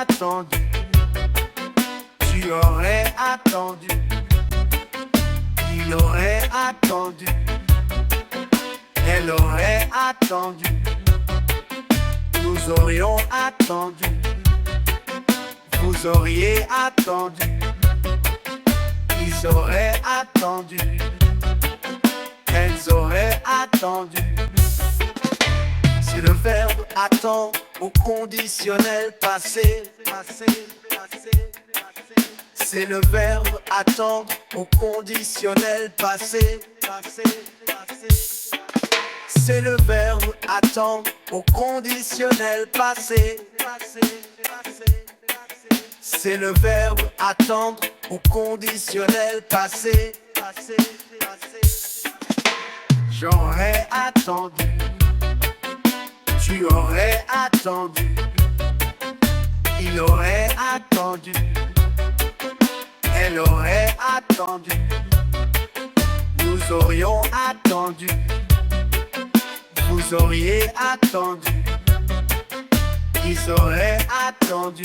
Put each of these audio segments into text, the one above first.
attendu, tu aurais attendu, il aurait attendu, elle aurait attendu, nous aurions attendu, vous auriez attendu, ils auraient attendu, elles auraient attendu. C'est le verbe attendre au conditionnel passé. C'est le verbe attendre au conditionnel passé. C'est le verbe attendre au conditionnel passé. C'est le verbe attendre au conditionnel passé. J'aurais attendu, tu aurais attendu, il aurait attendu, elle aurait attendu, nous aurions attendu, vous auriez attendu, ils auraient attendu,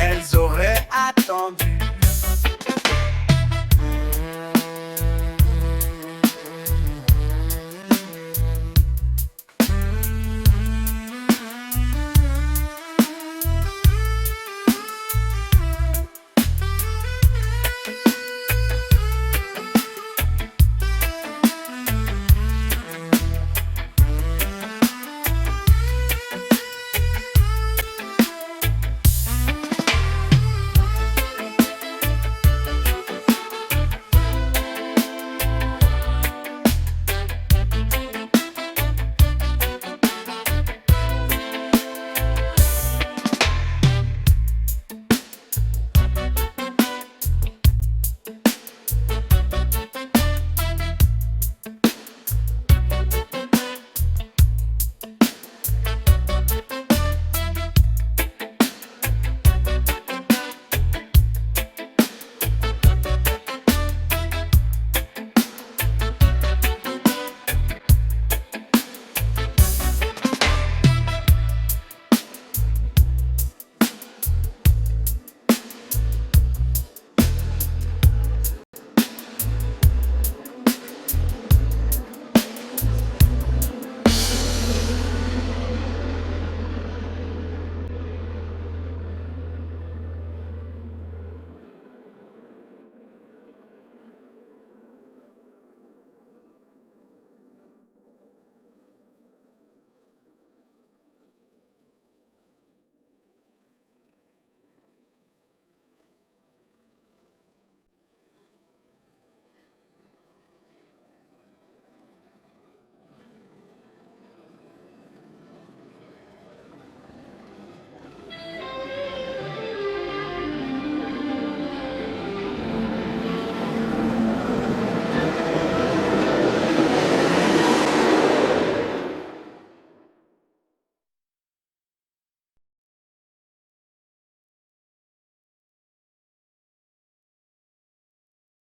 elles auraient attendu,